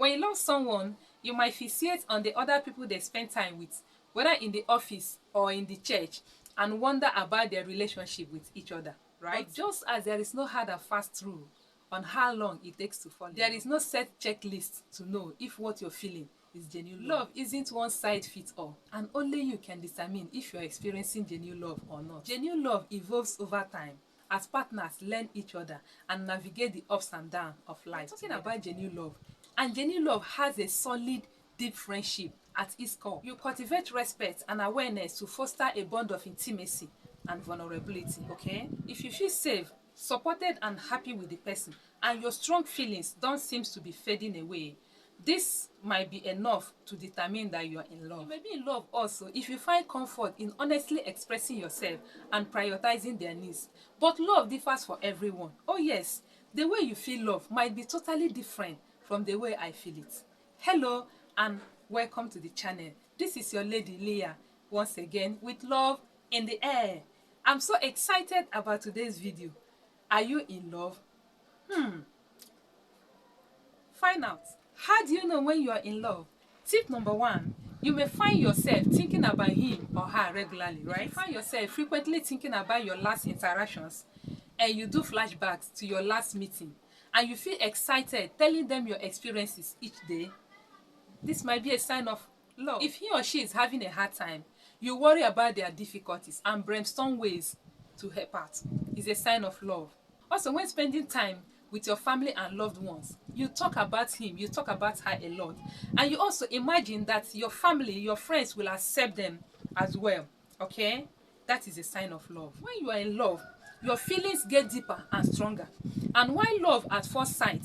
When you love someone, you might fixate on the other people they spend time with, whether in the office or in the church, and wonder about their relationship with each other, right? But just as there is no hard and fast rule on how long it takes to fall in love, there is no set checklist to know if what you're feeling is genuine love. Love isn't one size fits all, and only you can determine if you're experiencing genuine love or not. Genuine love evolves over time as partners learn each other and navigate the ups and downs of life. We're talking about genuine love, and genuine love has a solid, deep friendship at its core. You cultivate respect and awareness to foster a bond of intimacy and vulnerability, okay? If you feel safe, supported and happy with the person, and your strong feelings don't seem to be fading away, this might be enough to determine that you are in love. You may be in love also if you find comfort in honestly expressing yourself and prioritizing their needs. But love differs for everyone. Oh yes, the way you feel love might be totally different from the way I feel it. Hello and welcome to the channel. This is your lady Leah once again with love in the air. I'm so excited about today's video. Are you in love? Find out. How do you know when you are in love? Tip number 1. You may find yourself thinking about him or her regularly, right? You find yourself frequently thinking about your last interactions, and you do flashbacks to your last meeting, and you feel excited telling them your experiences each day. This might be a sign of love. If he or she is having a hard time, you worry about their difficulties and brainstorm ways to help out. It's a sign of love. Also, when spending time with your family and loved ones, you talk about him, you talk about her a lot, and you also imagine that your family, your friends will accept them as well, okay? That is a sign of love. When you are in love, your feelings get deeper and stronger. And while love at first sight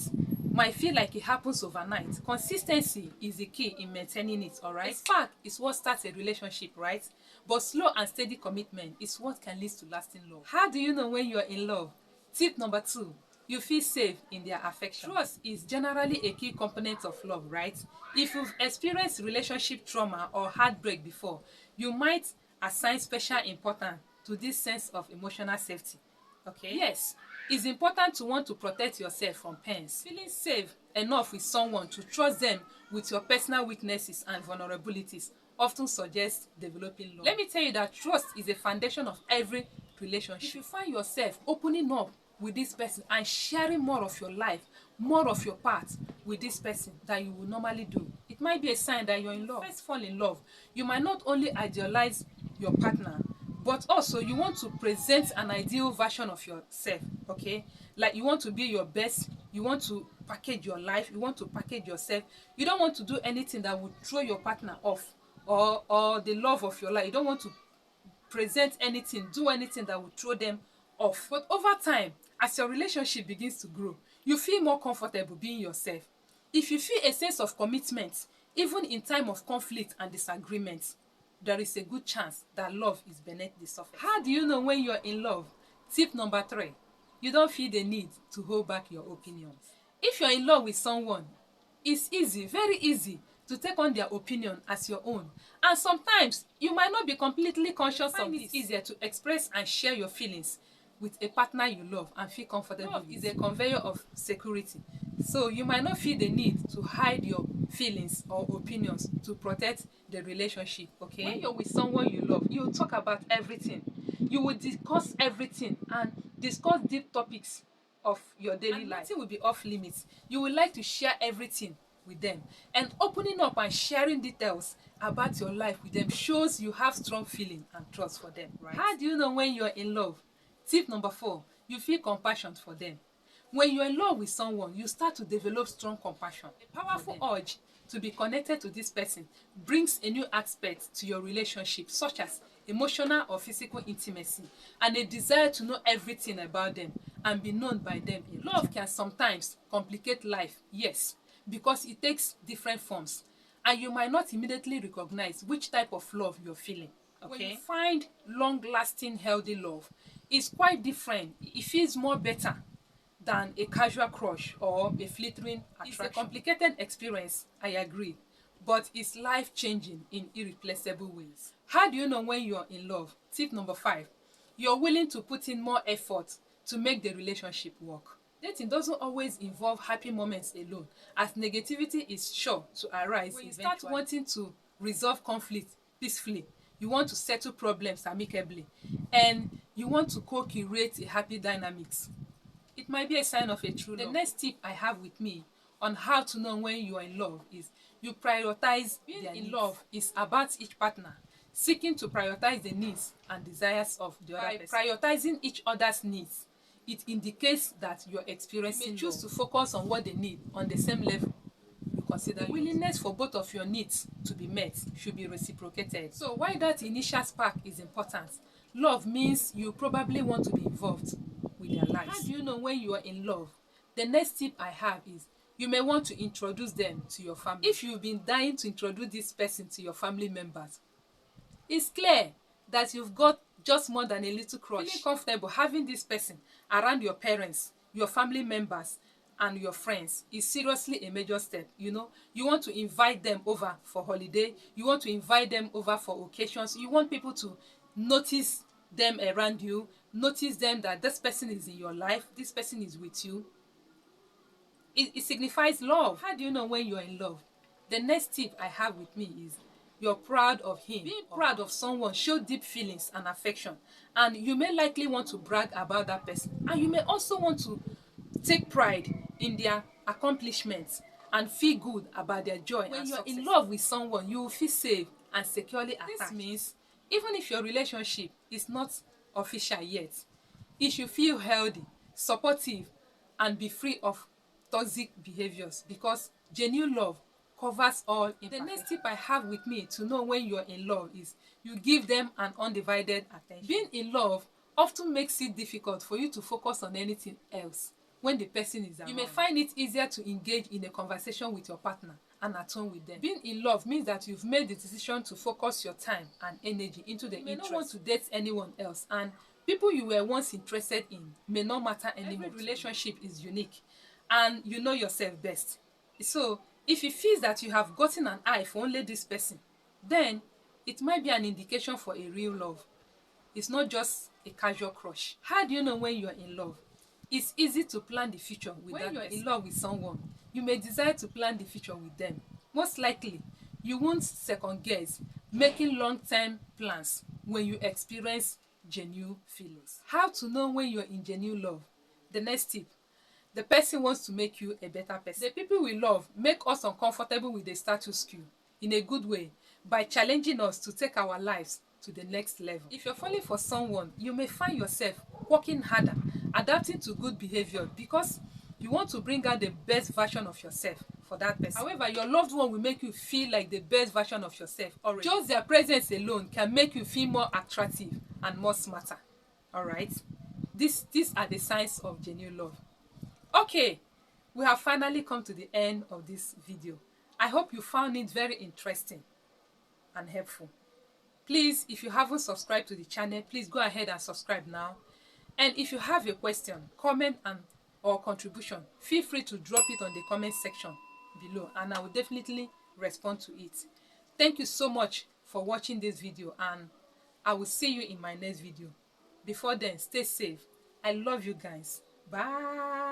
might feel like it happens overnight, consistency is the key in maintaining it, all right? A spark is what starts a relationship, right? But slow and steady commitment is what can lead to lasting love. How do you know when you are in love? Tip number 2. You feel safe in their affection. Trust is generally a key component of love, right? If you've experienced relationship trauma or heartbreak before, you might assign special importance to this sense of emotional safety. Okay? Yes, it's important to want to protect yourself from pains. Feeling safe enough with someone to trust them with your personal weaknesses and vulnerabilities often suggests developing love. Let me tell you that trust is the foundation of every relationship. If you find yourself opening up with this person and sharing more of your life, more of your part with this person than you would normally do, it might be a sign that you're in love. First fall in love, you might not only idealize your partner, but also you want to present an ideal version of yourself, okay? Like you want to be your best, you want to package your life, you want to package yourself. You don't want to do anything that would throw your partner off or the love of your life. You don't want to present anything, do anything that would throw them off. But over time, as your relationship begins to grow, you feel more comfortable being yourself. If you feel a sense of commitment, even in time of conflict and disagreement, there is a good chance that love is beneath the surface. How do you know when you're in love? Tip number 3. You don't feel the need to hold back your opinions. If you're in love with someone, it's easy, very easy, to take on their opinion as your own. And sometimes you might not be completely conscious of this. It's easier to express and share your feelings with a partner you love and feel comfortable. Love is a conveyor of security. So you might not feel the need to hide your feelings or opinions to protect the relationship, okay? When you're with someone you love, you talk about everything. You will discuss everything and discuss deep topics of your daily life. Nothing will be off limits. You would like to share everything with them, and opening up and sharing details about your life with them shows you have strong feeling and trust for them, right? How do you know when you're in love? Tip number 4. You feel compassion for them. When you're in love with someone, you start to develop strong compassion. A powerful urge to be connected to this person brings a new aspect to your relationship, such as emotional or physical intimacy, and a desire to know everything about them and be known by them. Love can sometimes complicate life, yes, because it takes different forms, and you might not immediately recognize which type of love you're feeling. Okay? When you find long-lasting, healthy love, it's quite different. It feels more better than a casual crush or a fleeting attraction. It's a complicated experience, I agree, but it's life-changing in irreplaceable ways. How do you know when you're in love? Tip number 5. You're willing to put in more effort to make the relationship work. Dating doesn't always involve happy moments alone, as negativity is sure to arise. When you start wanting to resolve conflict peacefully, you want to settle problems amicably, and you want to co-curate a happy dynamics, it might be a sign of a true love. The next tip I have with me on how to know when you are in love is you prioritize. Being in love is about each partner seeking to prioritize the needs and desires of the other person. By prioritizing each other's needs, it indicates that you're experiencing. You may choose to focus on what they need on the same level you consider. The willingness for both of your needs to be met should be reciprocated. So why that initial spark is important? Love means you probably want to be involved with their lives. How do you know when you are in love? The next tip I have is you may want to introduce them to your family. If you've been dying to introduce this person to your family members, it's clear that you've got just more than a little crush. Feeling comfortable having this person around your parents, your family members, and your friends is seriously a major step. You know, you want to invite them over for holiday, you want to invite them over for occasions, you want people to notice them around you, notice them that this person is in your life, this person is with you. It signifies love. How do you know when you're in love? The next tip I have with me is you're proud of him. Being proud of someone shows deep feelings and affection, and you may likely want to brag about that person, and you may also want to take pride in their accomplishments and feel good about their joy. When you're in love with someone, you will feel safe and securely attached. This means even if your relationship is not official yet, it should feel healthy, supportive, and be free of toxic behaviors, because genuine love covers all imperfections. The next tip I have with me to know when you're in love is you give them an undivided attention. Being in love often makes it difficult for you to focus on anything else when the person is around. You may find it easier to engage in a conversation with your partner and at home with them. Being in love means that you've made the decision to focus your time and energy into the interest. You may not want to date anyone else, and people you were once interested in may not matter anymore. Every relationship is unique, and you know yourself best. So if it feels that you have gotten an eye for only this person, then it might be an indication for a real love. It's not just a casual crush. How do you know when you are in love? It's easy to plan the future with that person. When you're in love with someone, you may desire to plan the future with them. Most likely, you won't second guess making long-term plans when you experience genuine feelings. How to know when you're in genuine love? The next tip: the person wants to make you a better person. The people we love make us uncomfortable with the status quo in a good way by challenging us to take our lives to the next level. If you're falling for someone, you may find yourself working harder, adapting to good behavior, because you want to bring out the best version of yourself for that person. However, your loved one will make you feel like the best version of yourself already. Just their presence alone can make you feel more attractive and more smarter. All right? These are the signs of genuine love. Okay, we have finally come to the end of this video. I hope you found it very interesting and helpful. Please, if you haven't subscribed to the channel, please go ahead and subscribe now. And if you have a question, comment, or contribution, feel free to drop it on the comment section below, and I will definitely respond to it. Thank you so much for watching this video, and I will see you in my next video. Before then, stay safe. I love you guys. Bye.